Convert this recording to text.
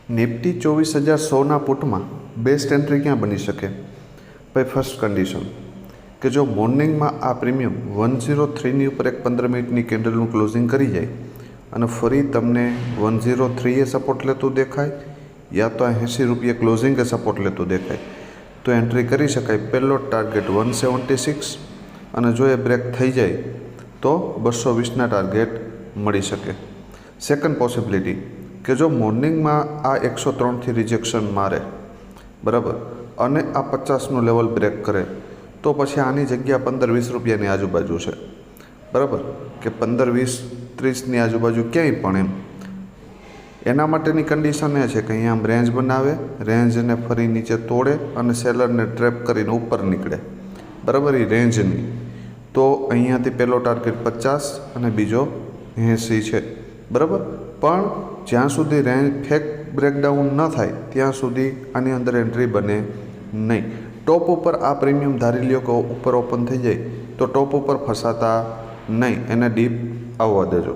Nifty 24,100ના પુટમાં best entry ક્યાં બની શકે? ભાઈ ફર્સ્ટ કન્ડિશન કે જો મોર્નિંગમાં આ પ્રીમિયમ 103ની ઉપર એક 15 મિનિટની કેન્ડલનું ક્લોઝિંગ કરી જાય અને ફરી તમને 103એ સપોર્ટ લેતું દેખાય યા તો 80 રૂપિયા ક્લોઝિંગે સપોર્ટ લેતું દેખાય તો એન્ટ્રી કરી શકાય. પહેલો ટાર્ગેટ 176 અને જો એ બ્રેક થઈ જાય તો 220ના ટાર્ગેટ મળી શકે. સેકન્ડ પોસિબિલિટી કે જો મોર્નિંગમાં આ 103થી રિજેક્શન મારે બરાબર અને આ 50નું લેવલ બ્રેક કરે તો પછી આની જગ્યા 15-20 રૂપિયાની આજુબાજુ છે બરાબર કે 15-20-30ની આજુબાજુ ક્યાંય પણ એમ. એના માટેની કન્ડિશન એ છે કે અહીંયા આમ રેન્જ બનાવે, રેન્જને ફરી નીચે તોડે અને સેલરને ટ્રેપ કરીને ઉપર નીકળે બરાબર એ રેન્જની. તો અહીંયાથી પહેલો ટાર્ગેટ 50 અને બીજો 80 છે બરાબર. પણ જ્યાં સુધી રેન્જ ફેક બ્રેકડાઉન ન થાય ત્યાં સુધી આની અંદર એન્ટ્રી બને નહીં. ટોપ ઉપર આ પ્રીમિયમ ધારી લ્યો કે ઉપર ઓપન થઈ જાય તો ટોપ ઉપર ફસાતા નહીં, એને ડીપ આવવા દેજો.